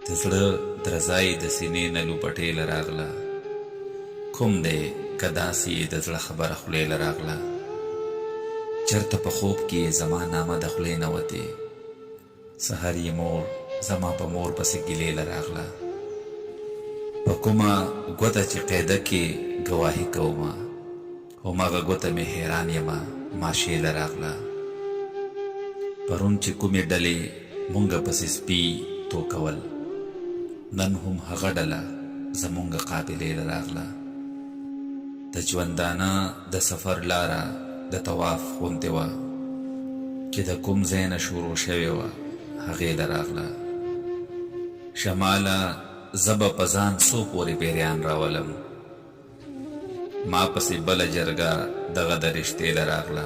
د زړه درزای د سینې نه لوپټېله راغله. کوم دی که داسې د زړه خبره خولې له راغله. چېرته په خوب کې زما نامه د خولې نه وتې. سحر یې مور زما په مور پسې ګیلې له راغله. په کومه ګوته چې قاعده کې ګواهي کومه، هماغه ګوته مې حیران یمه ماشې له راغله. پرون چې کومې ډلې مونږ پسې سپي توکول، نن هم هغه ډله زمونږ قابلې له راغله. د ژوندانه د سفر لاره د طواف غوندې وه، چې د کوم ځای نه شروع شوې وه هغې له راغله. شماله زه به په ځان څو پورې پیریان راولم، ما پسې بله جرګه دغه د رشتې له راغله.